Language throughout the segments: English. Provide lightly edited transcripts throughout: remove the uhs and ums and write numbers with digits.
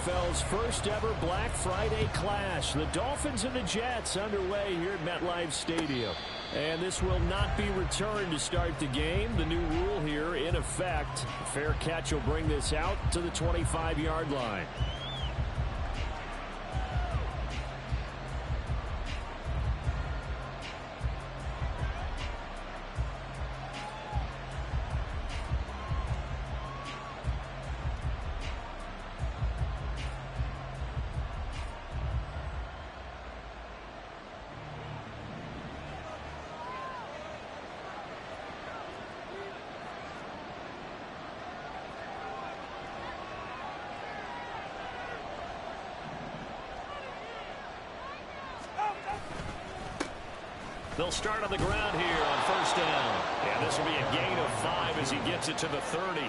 NFL's first ever Black Friday clash. The Dolphins and the Jets underway here at MetLife Stadium. And this will not be returned to start the game. The new rule here in effect. A fair catch will bring this out to the 25-yard line. They'll start on the ground here on first down. And this will be a gain of 5 as he gets it to the 30.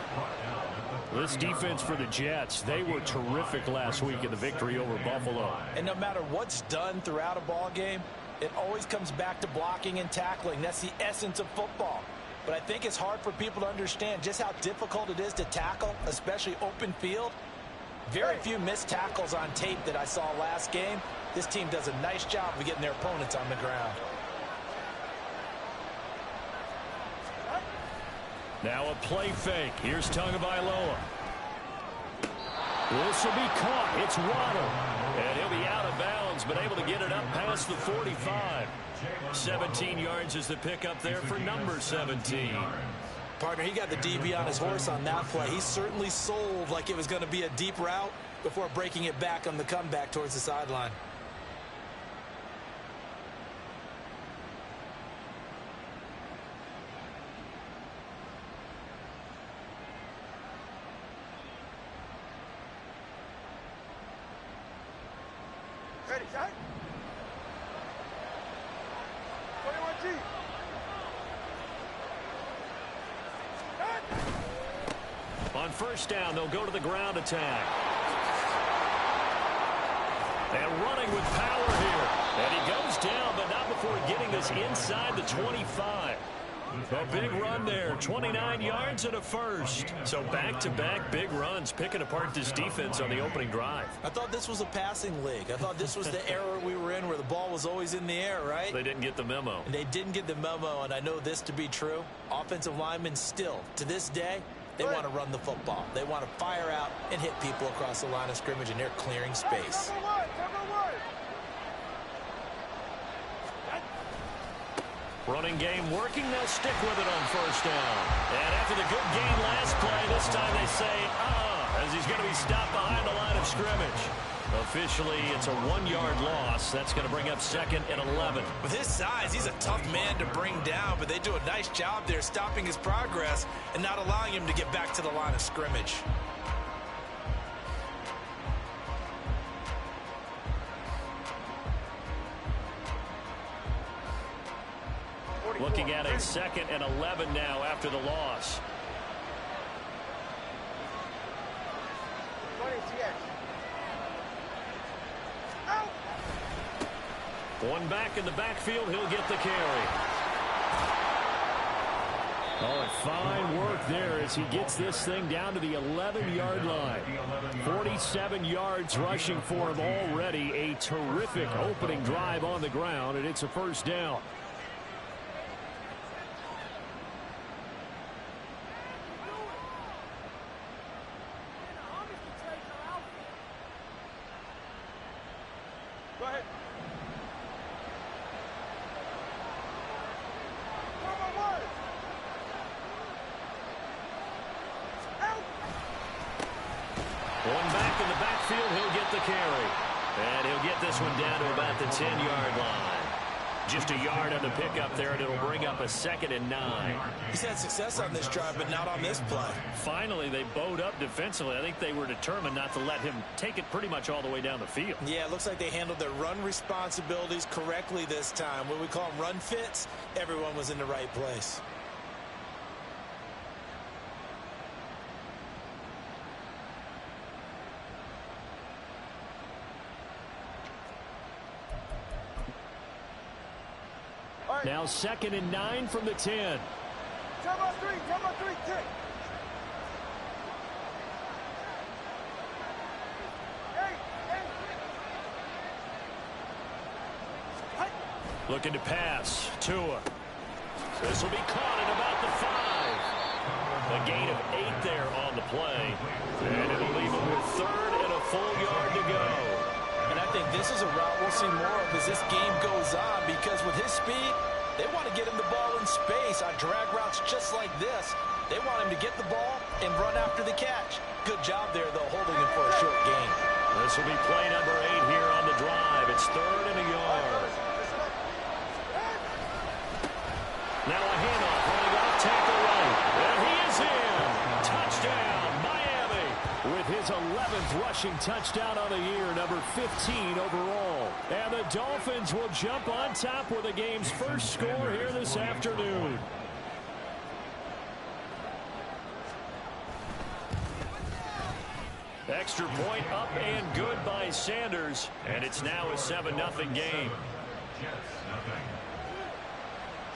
This defense for the Jets, they were terrific last week in the victory over Buffalo. And no matter what's done throughout a ball game, it always comes back to blocking and tackling. That's the essence of football. But I think it's hard for people to understand just how difficult it is to tackle, especially open field. Very few missed tackles on tape that I saw last game. This team does a nice job of getting their opponents on the ground. Now a play fake. Here's Tagovailoa. This will be caught. It's Waddle. And he'll be out of bounds, but able to get it up past the 45. 17 yards is the pickup there for number 17. Partner, he got the DB on his horse on that play. He certainly sold like it was going to be a deep route before breaking it back on the comeback towards the sideline. Ready, shot. 21G. On first down, they'll go to the ground attack. And running with power here. And he goes down, but not before getting this inside the 25. A big run there, 29 yards and a first. So back-to-back big runs, picking apart this defense on the opening drive. I thought this was a passing league. I thought this was the era we were in where the ball was always in the air, right? They didn't get the memo. And they didn't get the memo, and I know this to be true. Offensive linemen still, to this day, they want to run the football. They want to fire out and hit people across the line of scrimmage, and they're clearing space. Running game working. They'll stick with it on first down. And after the good gain last play, this time they say, as he's going to be stopped behind the line of scrimmage. Officially, it's a 1-yard loss. That's going to bring up second and 11. With his size, he's a tough man to bring down, but they do a nice job there stopping his progress and not allowing him to get back to the line of scrimmage. Looking at a second and 11 now after the loss. One back in the backfield, he'll get the carry. Oh, fine work there as he gets this thing down to the 11-yard line. 47 yards rushing for him already. A terrific opening drive on the ground, and it's a first down. Go ahead. One back in the backfield, he'll get the carry. And he'll get this one down to about the 10-yard line. Just a yard on the pickup there, and it'll bring up a second and 9. He's had success on this drive, but not on this play. Finally, they bowed up defensively. I think they were determined not to let him take it pretty much all the way down the field. Yeah, it looks like they handled their run responsibilities correctly this time. What we call them run fits, everyone was in the right place. Now second and 9 from the 10. Come on, 3, 10. Looking to pass. Tua. This will be caught at about the 5. A gain of 8 there on the play. And it'll leave him with 3rd and a full yard to go. And I think this is a route we'll see more of as this game goes on, because with his speed, they want to get him the ball in space on drag routes just like this. They want him to get the ball and run after the catch. Good job there, though, holding him for a short gain. This will be play number 8 here on the drive. It's 3rd and a yard. Now a handoff running off tackle right. And he is in. Touchdown, Miami. With his 11th rushing touchdown on the year, number 15 overall. And the Dolphins will jump on top with the game's first score here this afternoon. Extra point up and good by Sanders. And it's now a 7-0 game.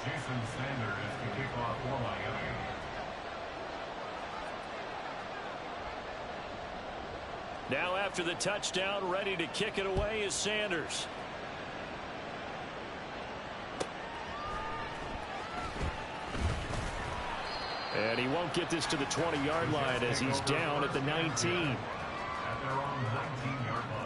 Jason Sanders to kick off for Miami. Now after the touchdown, ready to kick it away is Sanders. And he won't get this to the 20-yard line as he's down at the 19. At their own 19-yard line.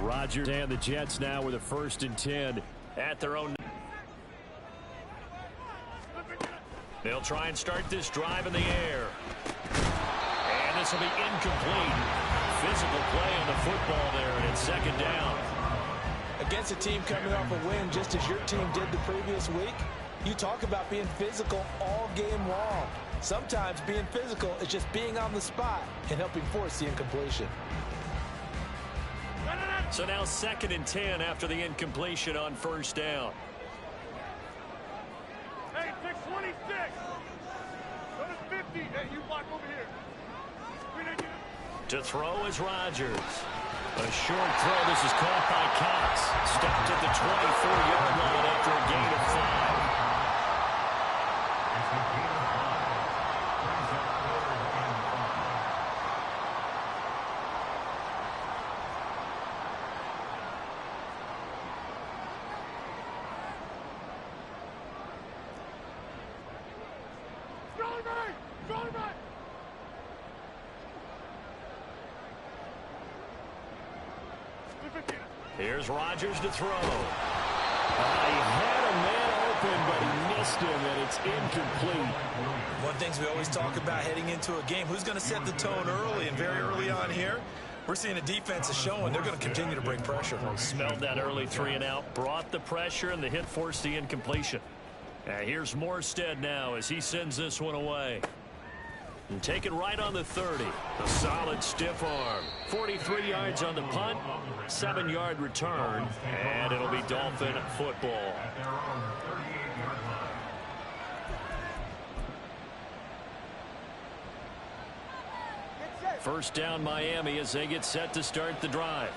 Rodgers and the Jets now with a 1st and 10 at their own. They'll try and start this drive in the air. And this will be incomplete. Physical play on the football there, and it's 2nd down. Against a team coming off a win just as your team did the previous week, you talk about being physical all game long. Sometimes being physical is just being on the spot and helping force the incompletion. So now 2nd and 10 after the incompletion on 1st down. Hey, 626. Go to 50. Hey, you block over here. To throw is Rodgers. A short throw. This is caught by Cox. Stopped at the 24-yard line after a gain of 5. Here's Rodgers to throw. He had a man open, but he missed him, and it's incomplete. One of the things we always talk about heading into a game, who's going to set the tone early, and very early on here, we're seeing a defense is showing they're going to continue to bring pressure. Smelled that early 3 and out, brought the pressure, and the hit forced the incompletion. Here's Morstead now as he sends this one away. And take it right on the 30. A solid stiff arm. 43 yards on the punt. 7-yard return. And it'll be Dolphin football. First down Miami as they get set to start the drive.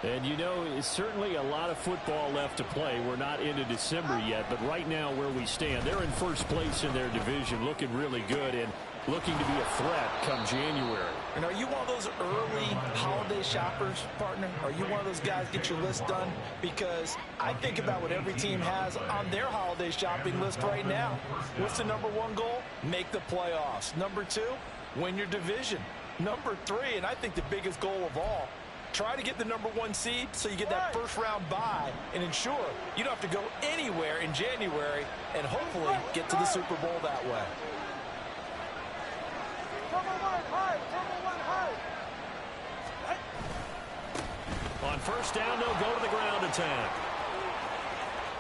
And you know, it's certainly a lot of football left to play. We're not into December yet, but right now where we stand, they're in first place in their division, looking really good and looking to be a threat come January. And are you one of those early holiday shoppers, partner? Are you one of those guys get your list done? Because I think about what every team has on their holiday shopping list right now. What's the #1 goal? Make the playoffs. #2, win your division. #3, and I think the biggest goal of all, try to get the #1 seed so you get that first-round bye and ensure you don't have to go anywhere in January and hopefully get to the Super Bowl that way. On first down, they'll go to the ground attack.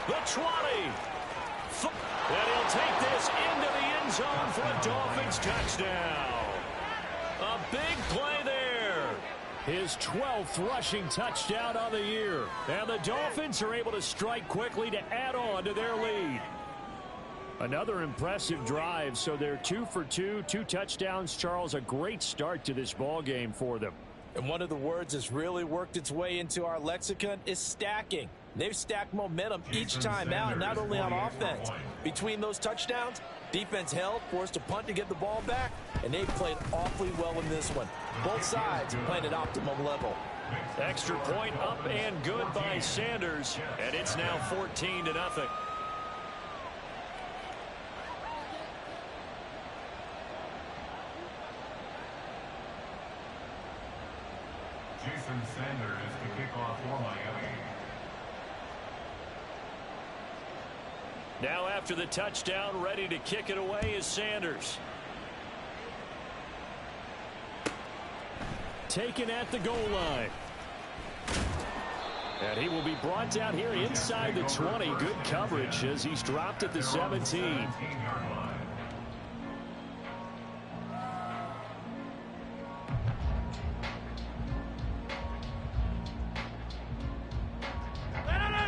The 20. And he'll take this into the end zone for a Dolphins touchdown. A big play there. His 12th rushing touchdown on the year. And the Dolphins are able to strike quickly to add on to their lead. Another impressive drive, so they're 2 for 2, 2 touchdowns. Charles, a great start to this ball game for them. And one of the words that's really worked its way into our lexicon is stacking. They've stacked momentum each time out, not only on offense. Between those touchdowns, defense held, forced a punt to get the ball back, and they've played awfully well in this one. Both sides playing at optimum level. Extra point up and good by Sanders, and it's now 14-0. Jason Sanders to kick off for Miami. Now after the touchdown, ready to kick it away is Sanders. Taken at the goal line. And he will be brought down here inside the 20. Good coverage as he's dropped at the 17.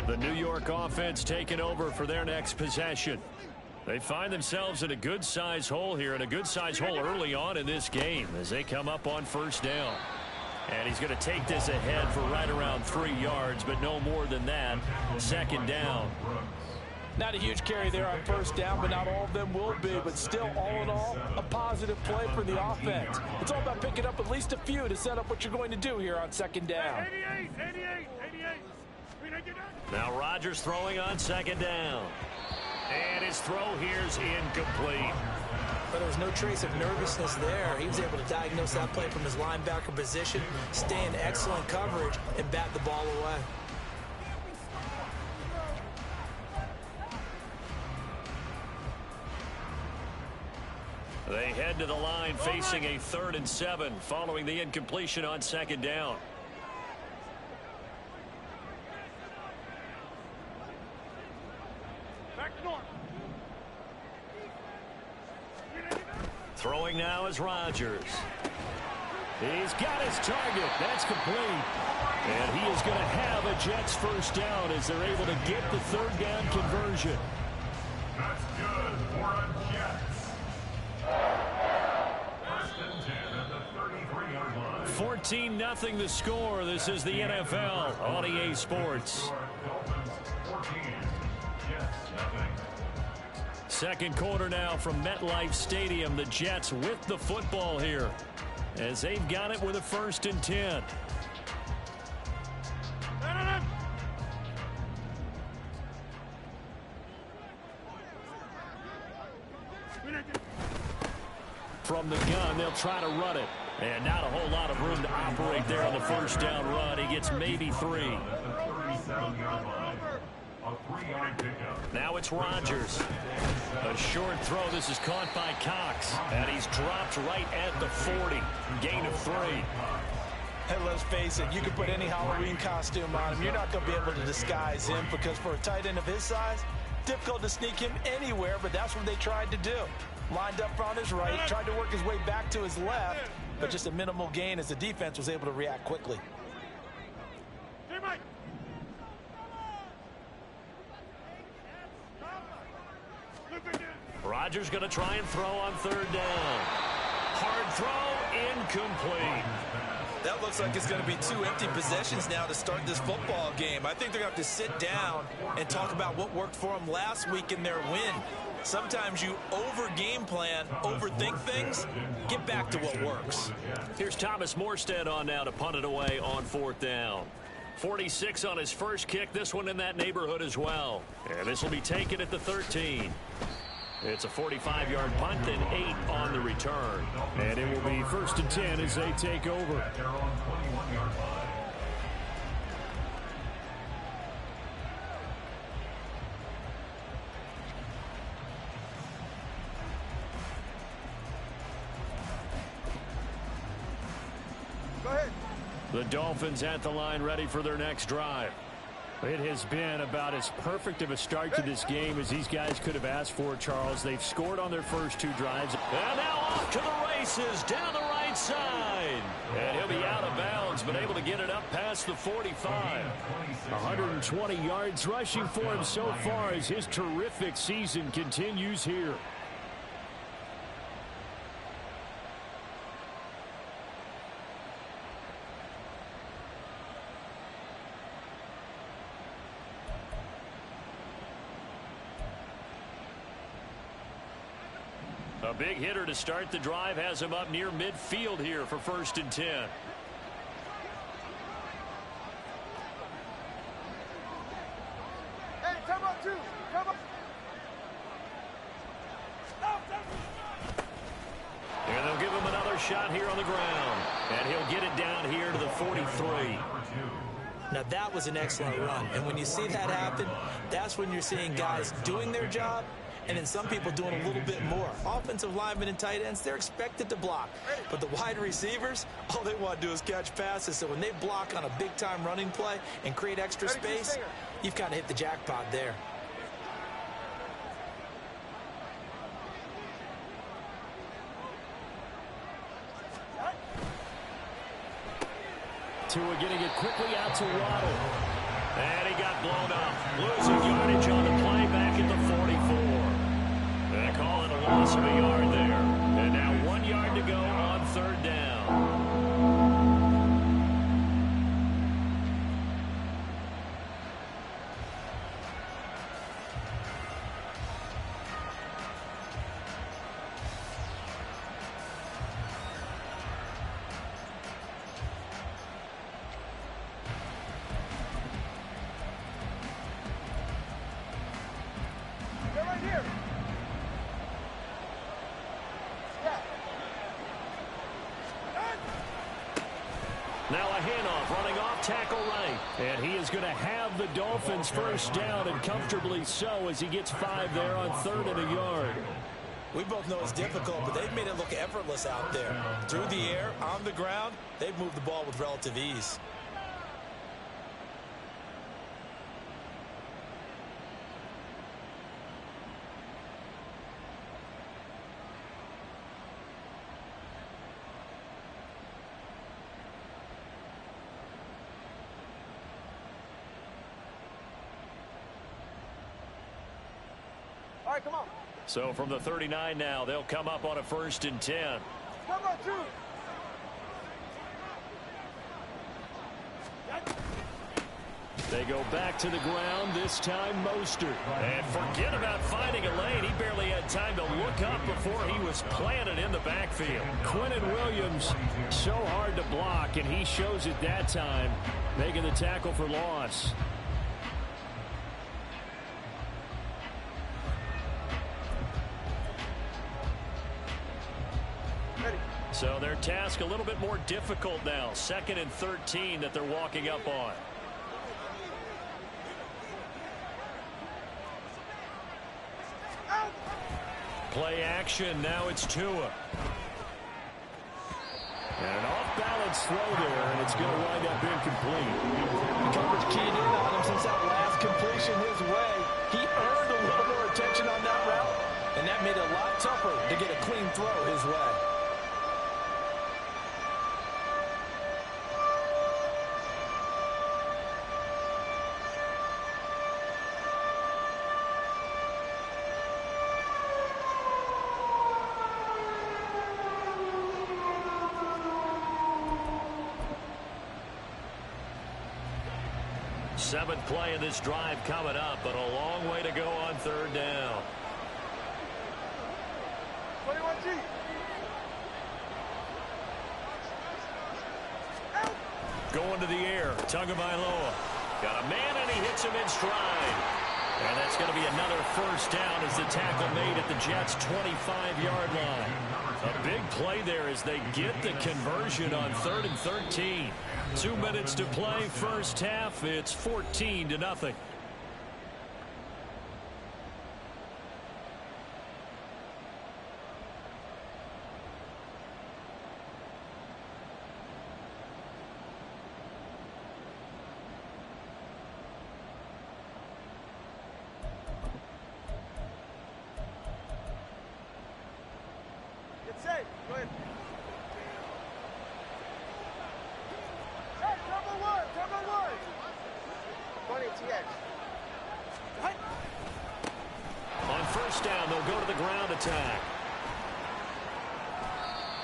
The New York offense taking over for their next possession. They find themselves in a good-sized hole here, and a good-sized hole early on in this game as they come up on first down. And he's going to take this ahead for right around 3 yards, but no more than that. Second down. Not a huge carry there on first down, but not all of them will be. But still, all in all, a positive play for the offense. It's all about picking up at least a few to set up what you're going to do here on second down. 88. Now Rodgers throwing on second down. And his throw here's incomplete. But there was no trace of nervousness there. He was able to diagnose that play from his linebacker position, stay in excellent coverage, and bat the ball away. They head to the line facing a 3rd and 7 following the incompletion on second down. Throwing now is Rodgers. He's got his target. That's complete. And he is going to have a Jets first down as they're able to get the 3rd down conversion. That's good for a Jets. First and 10 at the 33-yard line. 14-0 the score. This is the NFL on EA Sports. Dolphins 14. Jets nothing. Second quarter now from MetLife Stadium. The Jets with the football here as they've got it with a 1st and 10. From the gun, they'll try to run it. And not a whole lot of room to operate there on the first down run. He gets maybe 3. Now it's Rodgers. A short throw. This is caught by Cox. And he's dropped right at the 40. Gain of 3. Hey, let's face it, you can put any Halloween costume on him. You're not going to be able to disguise him because for a tight end of his size, difficult to sneak him anywhere, but that's what they tried to do. Lined up on his right, tried to work his way back to his left, but just a minimal gain as the defense was able to react quickly. Rodgers going to try and throw on 3rd down. Hard throw, incomplete. That looks like it's going to be 2 empty possessions now to start this football game. I think they're going to have to sit down and talk about what worked for them last week in their win. Sometimes you over-game plan, overthink things, get back to what works. Here's Thomas Morstead on now to punt it away on 4th down. 46 on his first kick, this one in that neighborhood as well. And this will be taken at the 13. It's a 45-yard punt and 8 on the return. And it will be 1st and 10 as they take over. They're on 21-yard line. The Dolphins at the line ready for their next drive. It has been about as perfect of a start to this game as these guys could have asked for, Charles. They've scored on their first 2 drives. And now off to the races down the right side. And he'll be out of bounds, but able to get it up past the 45. 120 yards rushing for him so far as his terrific season continues here. A big hitter to start the drive has him up near midfield here for 1st and 10. Hey, come on, two. Come on. And they'll give him another shot here on the ground. And he'll get it down here to the 43. Now, that was an excellent run. And when you see that happen, that's when you're seeing guys doing their job and then some people doing a little bit more. Offensive linemen and tight ends, they're expected to block. But the wide receivers, all they want to do is catch passes. So when they block on a big-time running play and create extra space, you've kind of hit the jackpot there. Tua getting it quickly out to Waddle. And he got blown up. Losing yardage on the play back at the 44. They call it a loss of a yard there. And now 1 yard to go on 3rd down. Now a handoff, running off tackle right. And he is going to have the Dolphins 1st down, and comfortably so, as he gets 5 there on 3rd and a yard. We both know it's difficult, but they've made it look effortless out there. Through the air, on the ground, they've moved the ball with relative ease. All right, come on. So from the 39 now, they'll come up on a 1st and 10. Come on, two. They go back to the ground, this time Mostert. And forget about finding a lane. He barely had time to look up before he was planted in the backfield. Quinnen Williams, so hard to block, and he shows it that time, making the tackle for loss. So their task a little bit more difficult now. 2nd and 13 that they're walking up on. Play action. Now it's Tua. And an off-balance throw there, and it's going to wind up incomplete. The coverage keyed in on him since that last completion his way. He earned a little more attention on that route, and that made it a lot tougher to get a clean throw his way. Seventh play of this drive coming up, but a long way to go on 3rd down. 21G. Going to the air, Tagovailoa. Got a man, and he hits him in stride. And that's going to be another 1st down as the tackle made at the Jets' 25-yard line. A big play there as they get the conversion on 3rd and 13. 2 minutes to play, 1st half. It's 14-0. Get safe. Go ahead. Hey, number one. 20 TX. On 1st down, they'll go to the ground attack.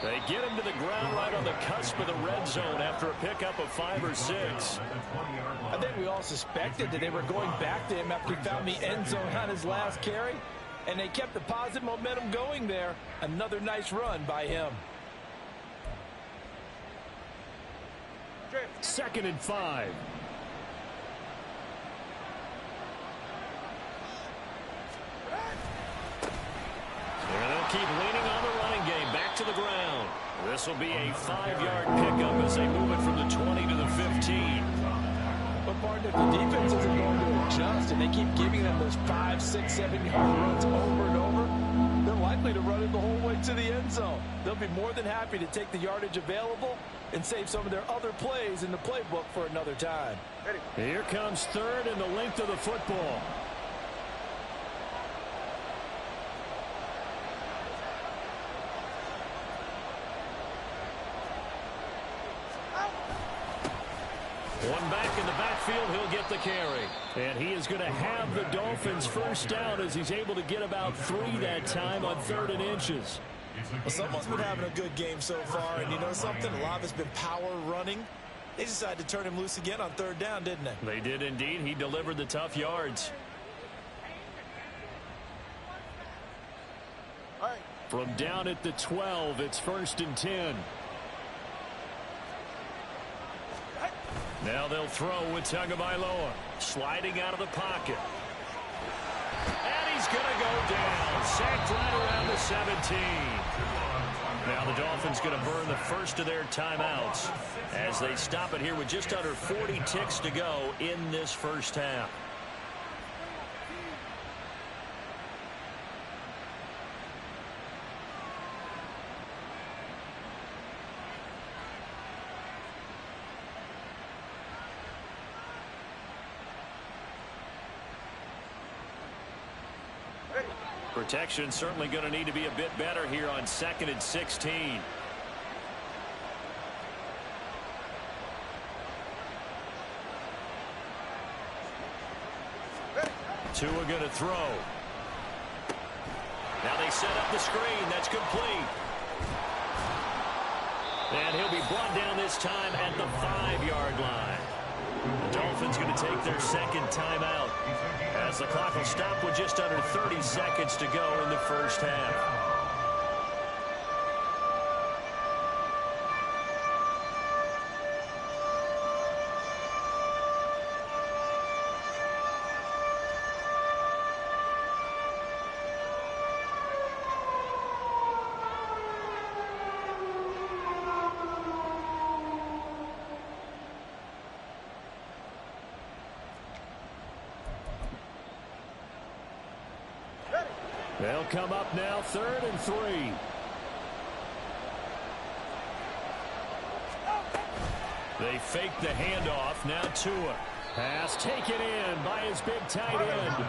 They get him to the ground right on the cusp of the red zone after a pickup of 5 or 6. I think we all suspected that they were going back to him after he found the end zone on his last carry. And they kept the positive momentum going there. Another nice run by him. 2nd and 5. And they'll keep leaning on the running game. Back to the ground. This will be a 5-yard pickup as they move it from the 20 to the 15. But, partner, if the defense isn't going to adjust and they keep giving them those 5, 6, 7-yard runs over and over, they're likely to run it the whole way to the end zone. They'll be more than happy to take the yardage available and save some of their other plays in the playbook for another time. Here comes 3rd and the length of the football. One back in the backfield, he'll get the carry. And he is going to have the Dolphins first down as he's able to get about 3 that time on 3rd and inches. Well, someone's been having a good game so far, and you know something? A lot of it's been power running. They decided to turn him loose again on 3rd down, didn't they? They did indeed. He delivered the tough yards. All right. From down at the 12, it's 1st and 10. Now they'll throw with Tagovailoa. Sliding out of the pocket. And he's going to go down. Sacked right around the 17. Now the Dolphins going to burn the first of their timeouts as they stop it here with just under 40 ticks to go in this first half. Protection certainly going to need to be a bit better here on 2nd and 16. Tua going to throw. Now they set up the screen. That's complete. And he'll be brought down this time at the 5-yard line. The Dolphins going to take their 2nd timeout as the clock will stop with just under 30 seconds to go in the first half. They'll come up now 3rd and 3. They fake the handoff. Now Tua. Pass taken in by his big tight end.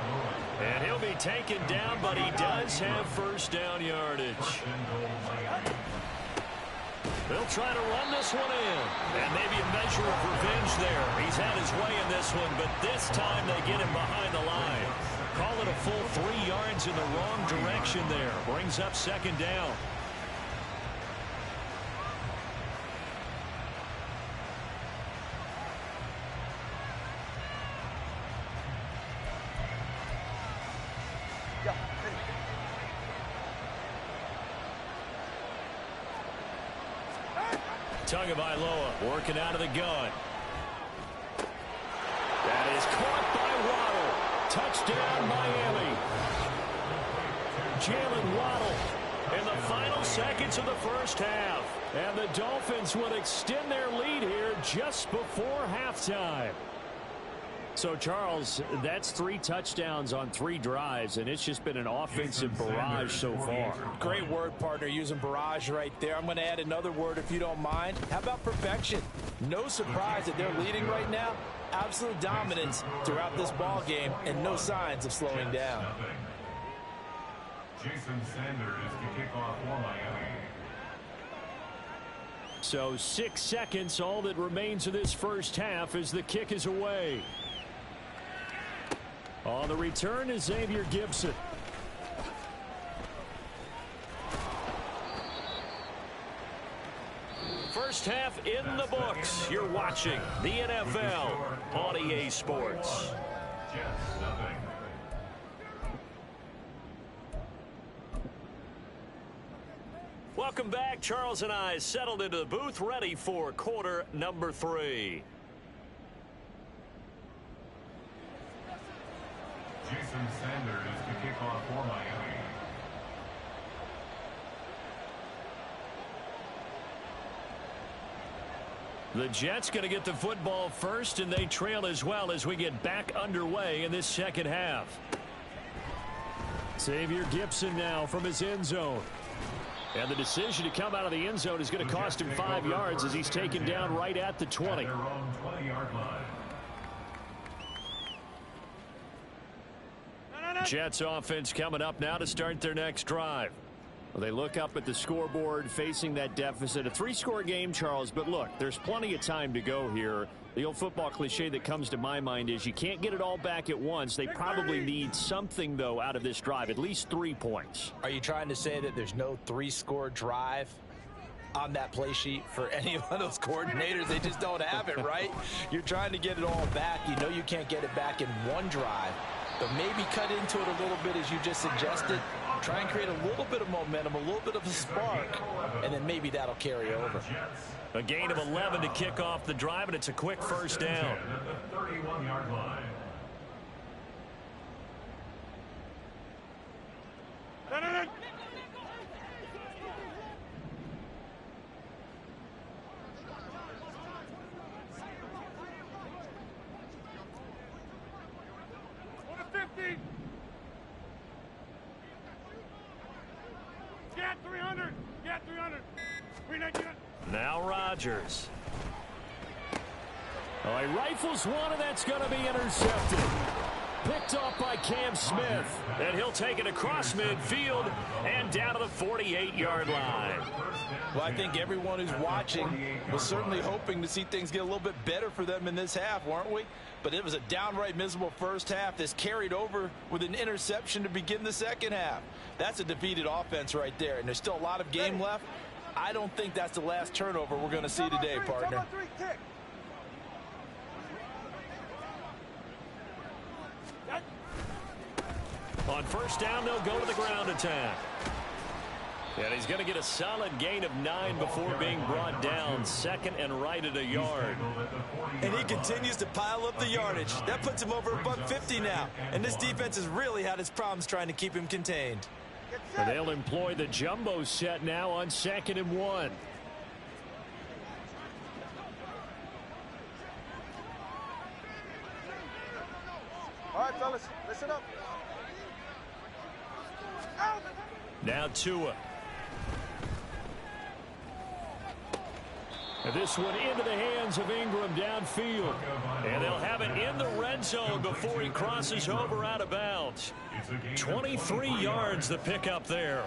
And he'll be taken down, but he does have first down yardage. They'll try to run this one in. And maybe a measure of revenge there. He's had his way in this one, but this time they get him behind the line. Call it a full 3 yards in the wrong direction there. Brings up 2nd down. Tagovailoa working out of the gun. That is caught by Waddle. Touchdown, Miami. Jalen Waddle in the final seconds of the first half. And the Dolphins will extend their lead here just before halftime. So, Charles, that's 3 touchdowns on 3 drives, and it's just been an offensive barrage so far. Great word, partner, using barrage right there. I'm going to add another word if you don't mind. How about perfection? No surprise that they're leading right now. Absolute dominance throughout this ball game and no signs of slowing down. Jason Sanders to kick off for Miami. So 6 seconds, all that remains of this first half as the kick is away. On the return is Xavier Gibson. First half in the books. You're watching the NFL on EA Sports. Welcome back. Charles and I settled into the booth, ready for quarter number 3. Jason Sanders to kick off for Miami. The Jets going to get the football first, and they trail as well as we get back underway in this second half. Xavier Gipson now from his end zone. And the decision to come out of the end zone is going to cost him 5 yards as he's taken down right at the 20. Their own 20-yard line. Jets offense coming up now to start their next drive. Well, they look up at the scoreboard facing that deficit. A 3-score game, Charles, but look, there's plenty of time to go here. The old football cliche that comes to my mind is you can't get it all back at once. They probably need something, though, out of this drive, at least 3 points. Are you trying to say that there's no 3-score drive on that play sheet for any one of those coordinators? They just don't have it, right? You're trying to get it all back. You know you can't get it back in one drive, but maybe cut into it a little bit as you just suggested. Try and create a little bit of momentum, a little bit of a spark, and then maybe that'll carry over. A gain of 11 to kick off the drive, and it's a quick first down. At the 31-yard line. Get 300. Get 300. Now Rodgers. Oh, he rifles one, and that's going to be intercepted. Picked off by Cam Smith. And he'll take it across midfield and down to the 48-yard line. Well, I think everyone who's watching was certainly hoping to see things get a little bit better for them in this half, weren't we? But it was a downright miserable first half. This carried over with an interception to begin the second half. That's a defeated offense right there, and there's still a lot of game left. I don't think that's the last turnover we're going to see today, partner. On first down, they'll go to the ground attack. And he's going to get a solid gain of 9 before being brought down. Second and right at a yard. And he continues to pile up the yardage. That puts him over $150 now. And this defense has really had its problems trying to keep him contained. And they'll employ the jumbo set now on 2nd and 1. All right, fellas, listen up. Now Tua. And this one into the hands of Ingram downfield. And they'll have it in the red zone before he crosses over out of bounds. 23 yards the pickup there.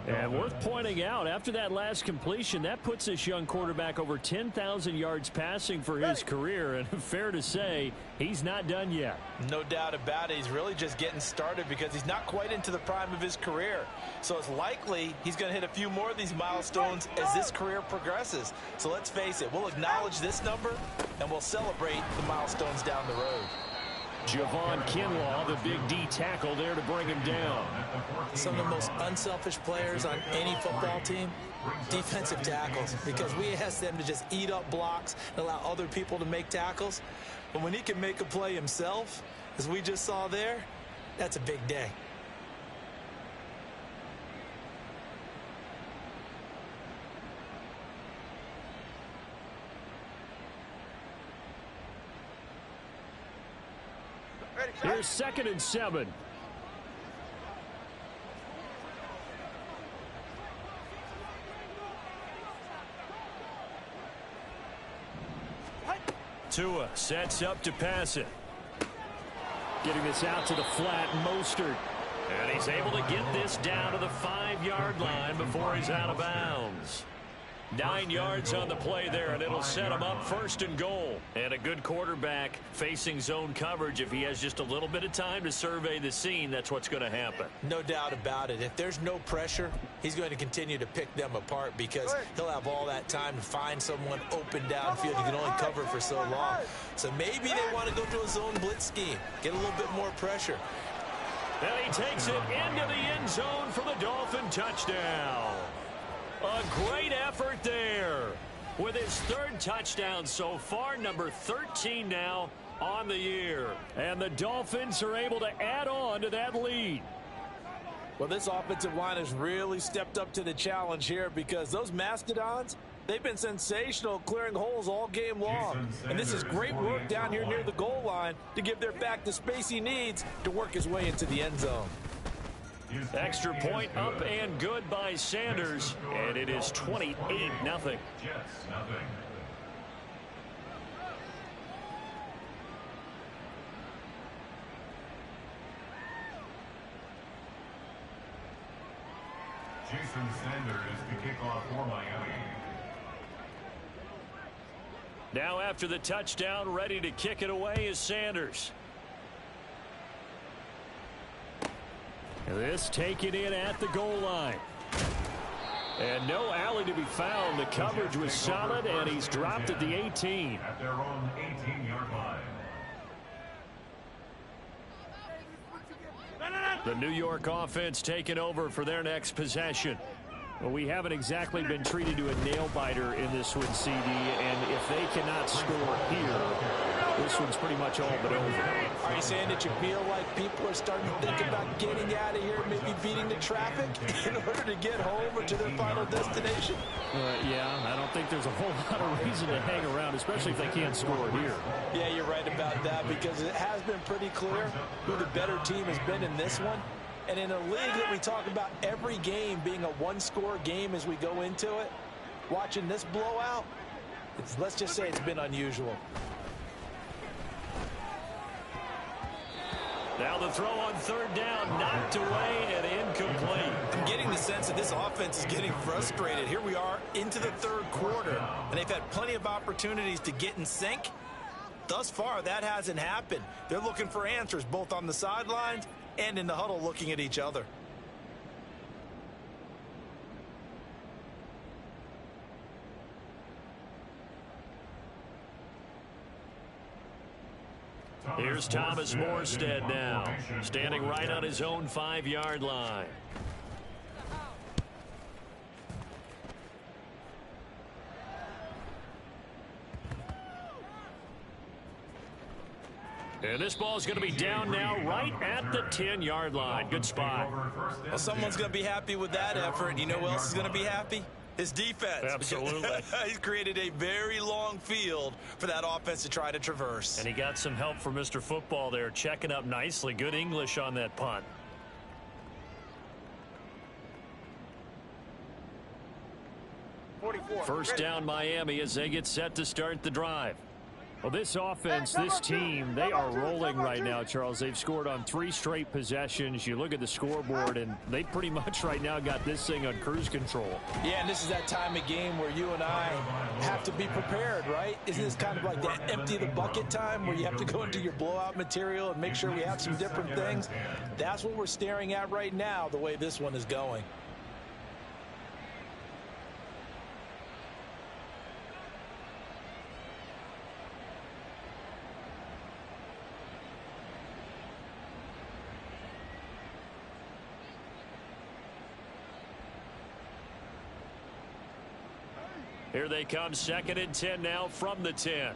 And worth pointing out, after that last completion, that puts this young quarterback over 10,000 yards passing for his career. And fair to say, he's not done yet. No doubt about it. He's really just getting started because he's not quite into the prime of his career. So it's likely he's going to hit a few more of these milestones as this career progresses. So let's face it, we'll acknowledge this number and we'll celebrate the milestones down the road. Javon Kinlaw, the big D tackle there to bring him down. Some of the most unselfish players on any football team, defensive tackles, because we ask them to just eat up blocks and allow other people to make tackles. But when he can make a play himself, as we just saw there, that's a big day. Here's 2nd and 7. Tua sets up to pass it. Getting this out to the flat, Mostert. And he's able to get this down to the 5-yard line before he's out of bounds. 9 yards on the play there, and it'll set him up 1st and goal. And a good quarterback facing zone coverage. If he has just a little bit of time to survey the scene, that's what's going to happen. No doubt about it. If there's no pressure, he's going to continue to pick them apart because he'll have all that time to find someone open downfield. He can only cover for so long. So maybe they want to go to a zone blitz scheme, get a little bit more pressure. And he takes it into the end zone for the Dolphin touchdown. A great effort there. With his third touchdown so far, number 13 now on the year. And the Dolphins are able to add on to that lead. Well, this offensive line has really stepped up to the challenge here because those Mastodons, they've been sensational clearing holes all game long. And this is great work down here near the goal line to give their back the space he needs to work his way into the end zone. Extra point up and good by Sanders. And it is 28-0. Jets, nothing. Jason Sanders to kick off for Miami. Now after the touchdown, ready to kick it away is Sanders. This taken in at the goal line. And no alley to be found. The coverage was solid, and he's dropped at the 18. At their own 18-yard line. The New York offense taking over for their next possession. Well, we haven't exactly been treated to a nail-biter in this one, CD, and if they cannot score here, this one's pretty much all but over. Are you saying that you feel like people are starting to think about getting out of here, maybe beating the traffic in order to get home or to their final destination? Yeah, I don't think there's a whole lot of reason to hang around, especially if they can't score here. Yeah, you're right about that because it has been pretty clear who the better team has been in this one. And in a league that we talk about every game being a one-score game as we go into it, watching this blowout, let's just say it's been unusual. Now the throw on third down, knocked away and incomplete. I'm getting the sense that this offense is getting frustrated. Here we are into the third quarter, and they've had plenty of opportunities to get in sync. Thus far, that hasn't happened. They're looking for answers both on the sidelines and in the huddle looking at each other. Here's Thomas Morstead now, standing right on his own 5-yard line. And this ball is going to be down now right at the 10-yard line. Good spot. Well, someone's going to be happy with that effort. You know who else is going to be happy? His defense. Absolutely. He's created a very long field for that offense to try to traverse. And he got some help from Mr. Football there, checking up nicely. Good English on that punt. First down Miami as they get set to start the drive. Well, this offense, this team, they are rolling right now, Charles. They've scored on 3 straight possessions. You look at the scoreboard, and they pretty much right now got this thing on cruise control. Yeah, and this is that time of game where you and I have to be prepared, right? Isn't this kind of like that empty the bucket time where you have to go into your blowout material and make sure we have some different things? That's what we're staring at right now, the way this one is going. Here they come, 2nd and 10 now from the 10.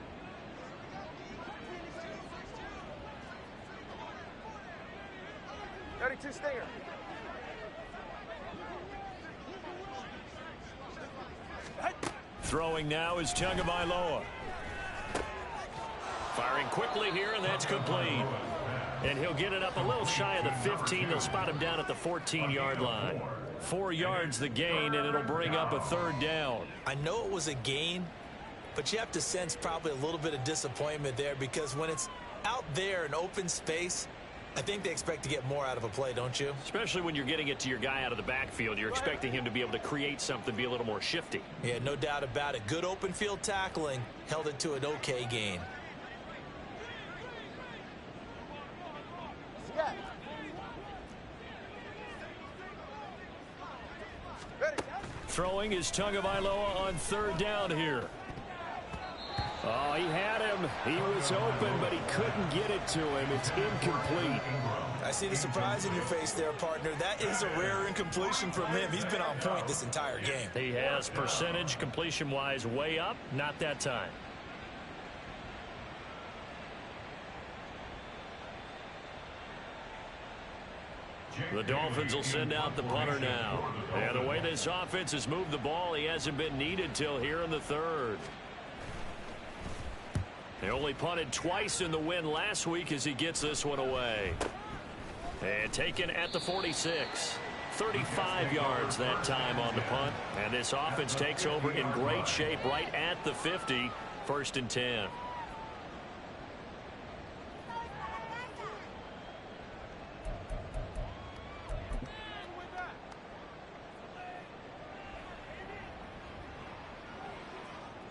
Stinger. Throwing now is Tagovailoa. Firing quickly here, and that's complete. And he'll get it up a little shy of the 15. They'll spot him down at the 14-yard line. 4 yards the gain, and it'll bring up a 3rd down. I know it was a gain, but you have to sense probably a little bit of disappointment there because when it's out there in open space, I think they expect to get more out of a play, don't you? Especially when you're getting it to your guy out of the backfield. You're expecting him to be able to create something, be a little more shifty. Yeah, no doubt about it. Good open field tackling held it to an okay gain. Throwing is Tagovailoa on 3rd down here. Oh, he had him. He was open, but he couldn't get it to him. It's incomplete. I see the surprise in your face there, partner. That is a rare incompletion from him. He's been on point this entire game. He has percentage completion-wise way up. Not that time. The Dolphins will send out the punter now. And the way this offense has moved the ball, he hasn't been needed till here in the third. They only punted twice in the win last week as he gets this one away. And taken at the 46. 35 yards that time on the punt. And this offense takes over in great shape right at the 50. 1st and 10.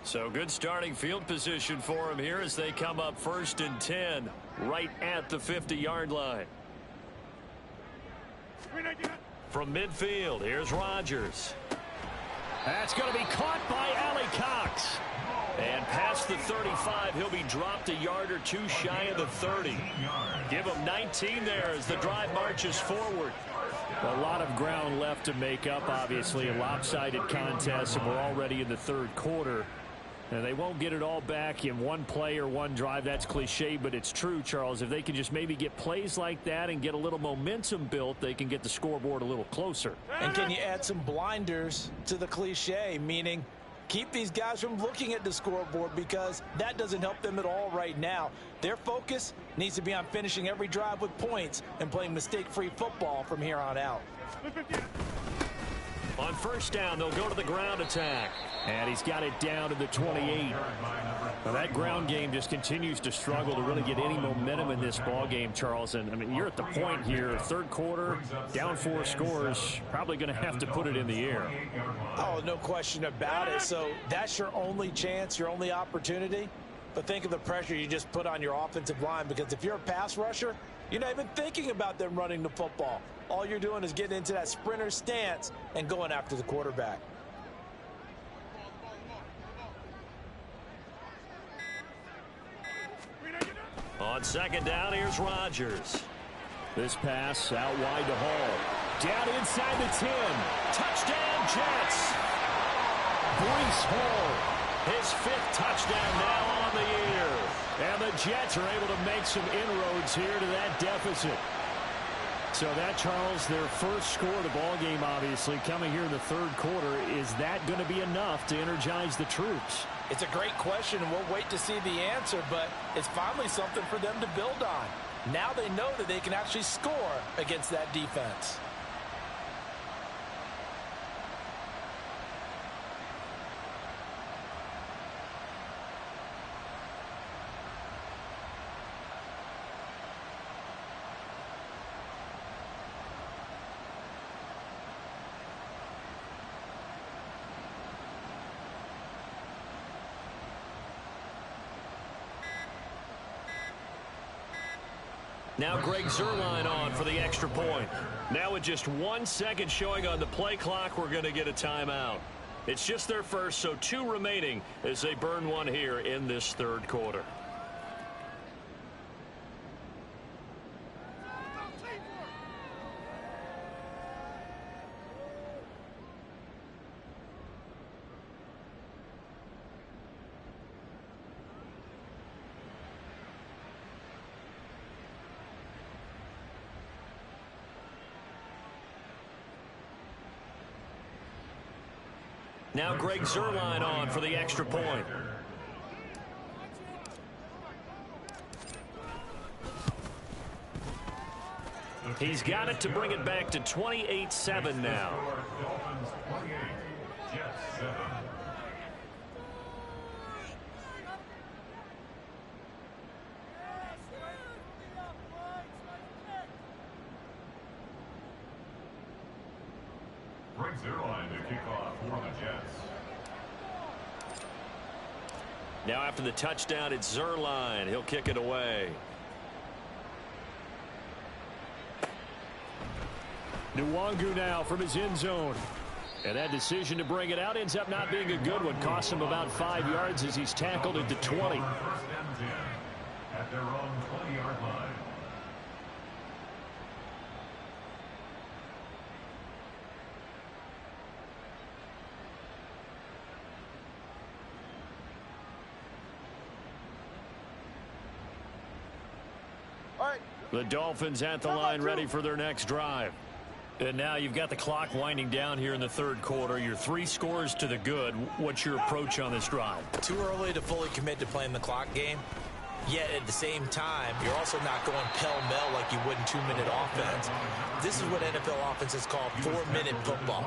So good starting field position for him here as they come up 1st and 10 right at the 50-yard line. From midfield, here's Rodgers. That's going to be caught by Allie Cox. And past the 35, he'll be dropped a yard or two shy of the 30. Give him 19 there as the drive marches forward. A lot of ground left to make up, obviously. A lopsided contest, and we're already in the third quarter. And they won't get it all back in one play or one drive. That's cliche, but it's true, Charles. If they can just maybe get plays like that and get a little momentum built, they can get the scoreboard a little closer. And can you add some blinders to the cliche, meaning keep these guys from looking at the scoreboard, because that doesn't help them at all right now. Their focus needs to be on finishing every drive with points and playing mistake-free football from here on out. On 1st down, they'll go to the ground attack. And he's got it down to the 28. Now that ground game just continues to struggle to really get any momentum in this ball game, Charles. And I mean, you're at the point here, third quarter, down 4 scores, probably going to have to put it in the air. Oh, no question about it. So that's your only chance, your only opportunity. But think of the pressure you just put on your offensive line, because if you're a pass rusher, you're not even thinking about them running the football. All you're doing is getting into that sprinter stance and going after the quarterback. On 2nd down, here's Rodgers. This pass out wide to Hall. Down inside the 10. Touchdown, Jets. Breece Hall, his 5th touchdown now on the year. And the Jets are able to make some inroads here to that deficit. So that, Charles, their first score of the ball game, obviously, coming here in the third quarter. Is that going to be enough to energize the troops? It's a great question, and we'll wait to see the answer, but it's finally something for them to build on. Now they know that they can actually score against that defense. Now Greg Zuerlein on for the extra point. Now with just 1 second showing on the play clock, we're going to get a timeout. It's just their first, so 2 remaining as they burn one here in this third quarter. Now Greg Zuerlein on for the extra point. He's got it to bring it back to 28-7 now. Dolphins 28, Jets 7. Greg Zuerlein to kick off for the Jets. Now after the touchdown, it's Zuerlein. He'll kick it away. Nwangu now from his end zone. And that decision to bring it out ends up not being a good one. Costs him about 5 yards as he's tackled at the 20. First and 10 at their own 20-yard line. The Dolphins at the line ready for their next drive. And now you've got the clock winding down here in the third quarter. You're 3 scores to the good. What's your approach on this drive? Too early to fully commit to playing the clock game. Yet at the same time, you're also not going pell-mell like you would in 2-minute offense. This is what NFL offenses call 4-minute football.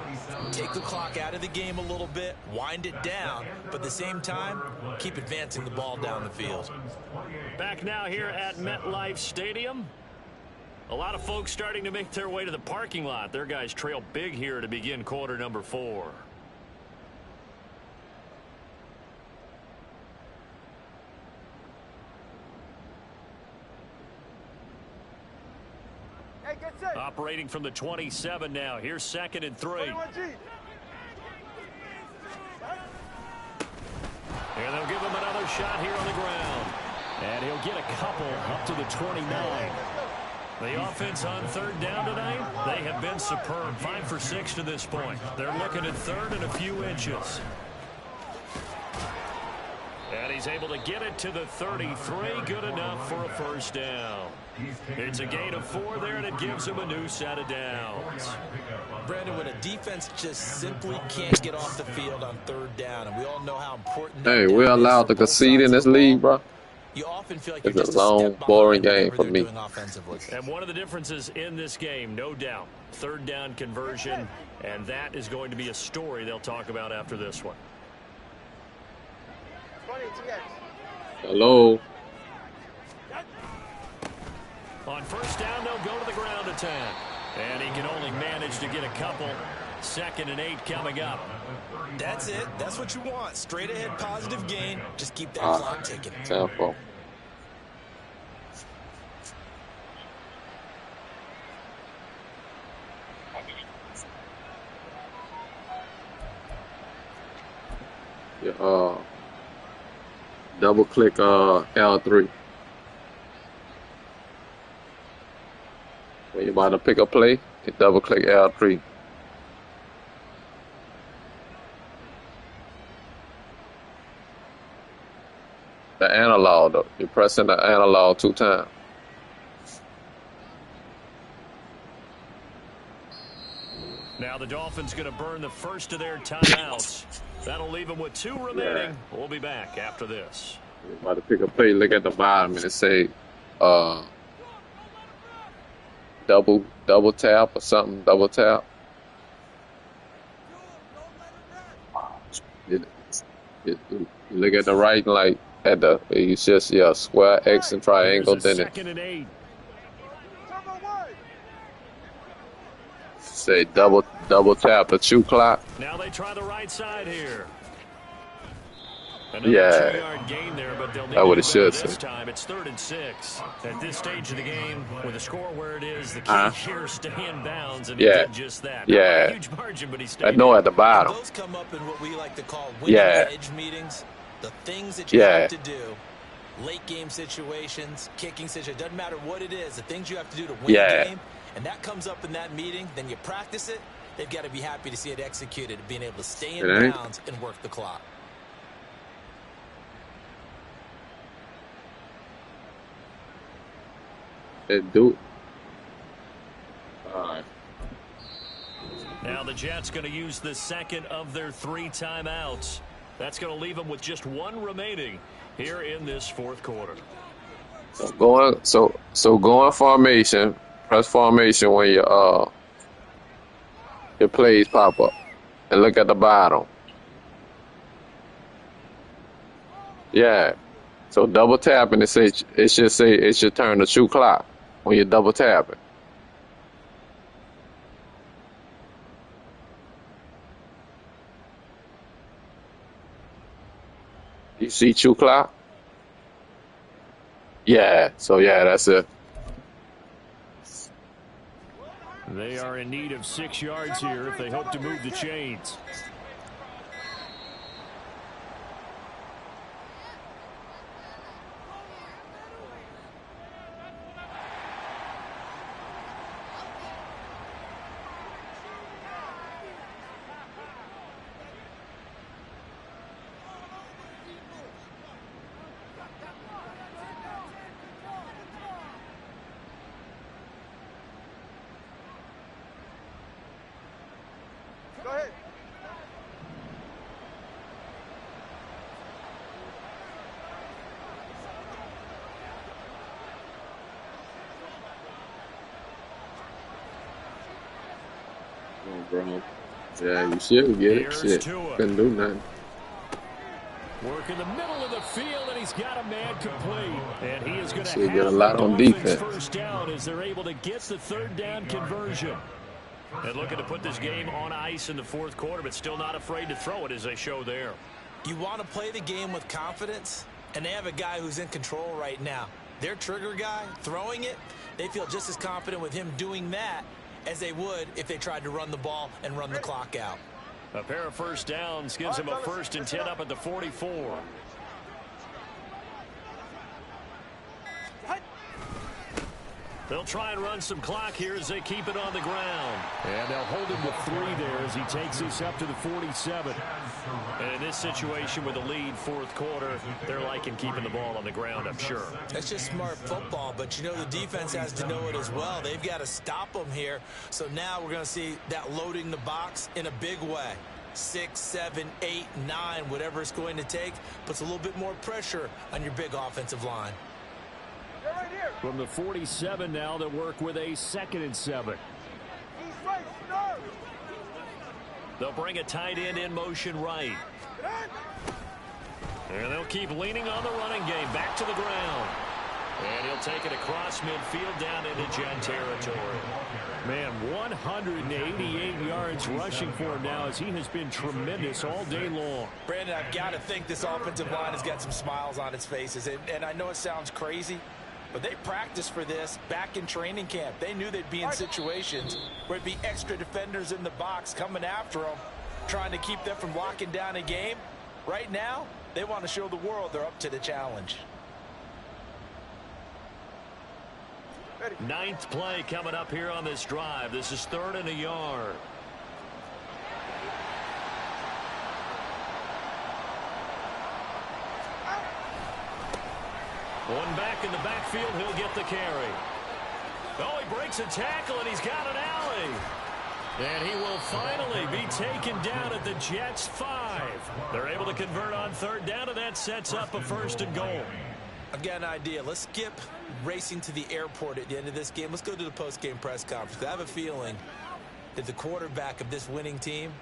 Take the clock out of the game a little bit, wind it down, but at the same time, keep advancing the ball down the field. Back now here at MetLife Stadium. A lot of folks starting to make their way to the parking lot. Their guys trail big here to begin quarter number 4. Operating from the 27 now. Here's 2nd and 3. And they'll give him another shot here on the ground. And he'll get a couple up to the 29. The offense on 3rd down tonight, they have been superb. 5 for 6 to this point. They're looking at 3rd and a few inches. And he's able to get it to the 33. Good enough for a first down. It's a gain of 4 there, and it gives him a new set of downs. Brandon, when a defense just simply can't get off the field on 3rd down, and we all know how important that Hey, we're allowed to concede in this league, bro. You often feel like It's you're a just long, step behind boring whatever game for they're me. doing offensively. And one of the differences in this game, no doubt, 3rd down conversion, and that is going to be a story they'll talk about after this one. Hello. On 1st down, they'll go to the ground attack. And he can only manage to get a couple. 2nd and 8 coming up. That's it. That's what you want. Straight ahead, positive gain. Just keep that clock ticking. Tempo. Yeah, double click L3. When you're about to pick a play, you double click L3. The analog though. You're pressing the analog 2 times. Now the Dolphins going to burn the first of their timeouts. That'll leave them with 2 remaining. Yeah. We'll be back after this. You're about to pick a play, look at the bottom and it say double tap or something, double tap. You look at the right, like at the, it's just square, X, and triangle. Here's a Then 2nd and 8. it say double tap the chew clock. Now they try the right side here. Another Yeah. 2-yard gain there, but they'll need That what to it do better should this say. time. It's 3rd and 6. At this stage of the game, with the score where it is, the key here stay in bounds, and he Yeah. did just that. Yeah. Not by a huge margin, but he I stayed know in. at the bottom. Those come up in what we like to call winning Yeah. edge meetings. The things that you Yeah. have to do. Late game situations, kicking situations, doesn't matter what it is, the things you have to do to win Yeah. a game, and that comes up in that meeting, then you practice it, they've got to be happy to see it executed, being able to stay in It ain't. bounds and work the clock. It do it. Alright. Now the Jets going to use the 2nd of their 3 timeouts. That's going to leave them with just 1 remaining here in this 4th quarter. So going formation, press formation when your plays pop up. And look at the bottom. Yeah. So double tapping it should turn the true clock when you're double tapping. You see true clock? Yeah, so yeah, that's it. They are in need of 6 yards here if they hope to move the chains. Go ahead. Oh, bro. Yeah, you should get it. Shit. Couldn't do nothing. Work in the middle of the field, and he's got a man complete. And he is going to Should have get a lot the on Dolphins' defense. first down as they're able to get the 3rd down conversion. And looking to put this game on ice in the 4th quarter, but still not afraid to throw it as they show there. You want to play the game with confidence, and they have a guy who's in control right now. Their trigger guy, throwing it, they feel just as confident with him doing that as they would if they tried to run the ball and run the clock out. A pair of first downs gives him a 1st and 10 up at the 44. They'll try and run some clock here as they keep it on the ground. And they'll hold him to 3 there as he takes this up to the 47. And in this situation with a lead 4th quarter, they're liking keeping the ball on the ground, I'm sure. That's just smart football, but you know the defense has to know it as well. They've got to stop them here. So now we're going to see that loading the box in a big way. 6, 7, 8, 9, whatever it's going to take, puts a little bit more pressure on your big offensive line. From the 47 now, they'll work with a 2nd and 7. They'll bring a tight end in motion right. And they'll keep leaning on the running game. Back to the ground. And he'll take it across midfield down into Jet territory. Man, 188 yards rushing for him now as he has been tremendous all day long. Brandon, I've got to think this offensive line has got some smiles on its faces. And I know it sounds crazy, but they practiced for this back in training camp. They knew they'd be in situations where it'd be extra defenders in the box coming after them, trying to keep them from locking down a game. Right now, they want to show the world they're up to the challenge. 9th play coming up here on this drive. This is 3rd and a yard. One back in the backfield, he'll get the carry. Oh, he breaks a tackle, and he's got an alley. And he will finally be taken down at the Jets' 5. They're able to convert on 3rd down, and that sets up a 1st and goal. I've got an idea. Let's skip racing to the airport at the end of this game. Let's go to the post-game press conference. I have a feeling that the quarterback of this winning team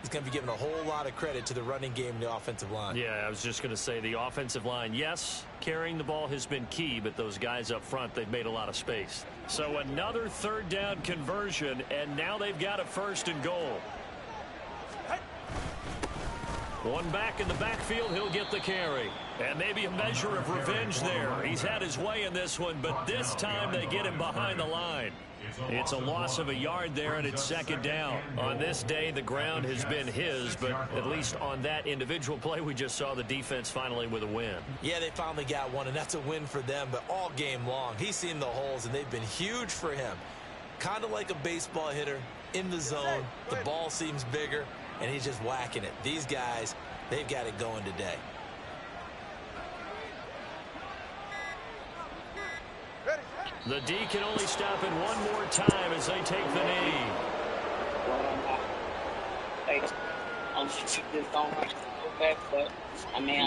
is going to be giving a whole lot of credit to the running game and the offensive line. Yeah, I was just going to say the offensive line, yes, carrying the ball has been key, but those guys up front, they've made a lot of space. So another 3rd down conversion, and now they've got a 1st and goal. One back in the backfield, he'll get the carry. And maybe a measure of revenge there. He's had his way in this one, but this time they get him behind the line. It's a loss of a yard there, and it's 2nd down. On this day, the ground has been his, but at least on that individual play, we just saw the defense finally with a win. Yeah, they finally got one, and that's a win for them, but all game long, he's seen the holes, and they've been huge for him. Kind of like a baseball hitter in the zone. The ball seems bigger, and he's just whacking it. These guys, they've got it going today. The D can only stop it one more time as they take the knee.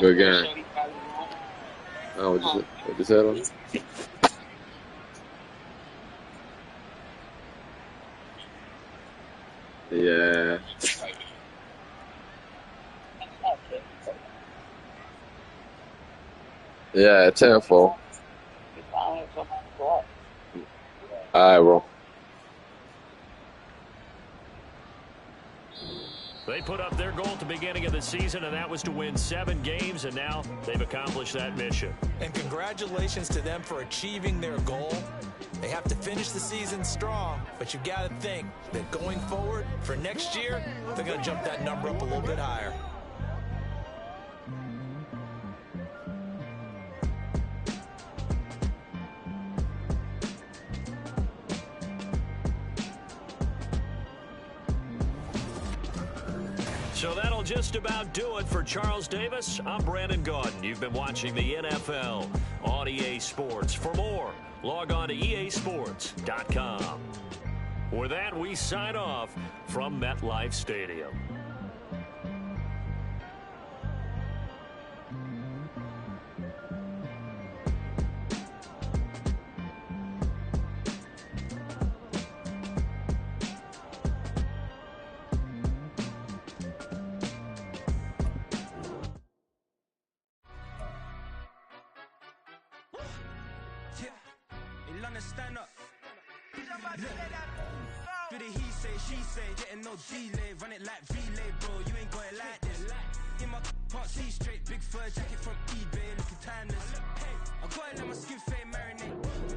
Good game. Oh, what just had on? Yeah. Yeah, 10-4. All right, bro. They put up their goal at the beginning of the season, and that was to win 7 games, and now they've accomplished that mission. And congratulations to them for achieving their goal. They have to finish the season strong, but you got to think that going forward for next year, they're going to jump that number up a little bit higher. So that'll just about do it for Charles Davis. I'm Brandon Gaudin. You've been watching the NFL on EA Sports. For more, log on to easports.com. With that, we sign off from MetLife Stadium. Stand up. Do the he say, she say, getting no delay, run it like relay, bro. You ain't got it like this. In my can't see straight, big fur jacket from eBay, looking timeless. I gotta let my skin fade marinate.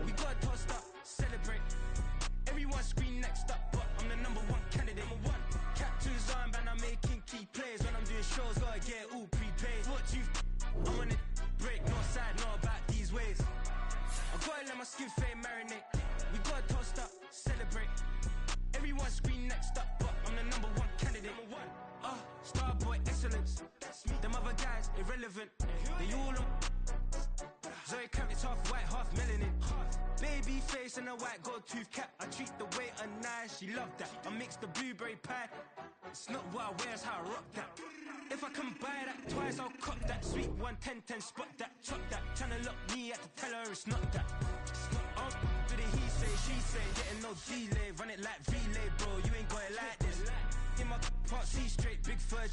We gotta toast up, celebrate. Everyone scream next up, but I'm the #1 candidate. Captain's armband, I'm making key plays. When I'm doing shows, gotta get all prepaid. What you I'm on it, break, no side, no about these ways. I gotta let my skin fade marinate. We gotta toast up, celebrate. Everyone scream next up, but I'm the #1 candidate. Starboy excellence. Them other guys irrelevant. They all on. Zoe Kravitz half white, half melanin. Baby face and a white gold tooth cap. I treat the waiter nice, she love that. I mix the blueberry pie. It's not what I wear, it's how I rock that. If I can buy that twice, I'll cop that. Sweet 110, spot that, chop that. Tryna lock me, I have to tell her it's not that. Do the he say, she say, getting no delay. Run it like relay, bro. You ain't got it like this. In my can't see straight, big fur.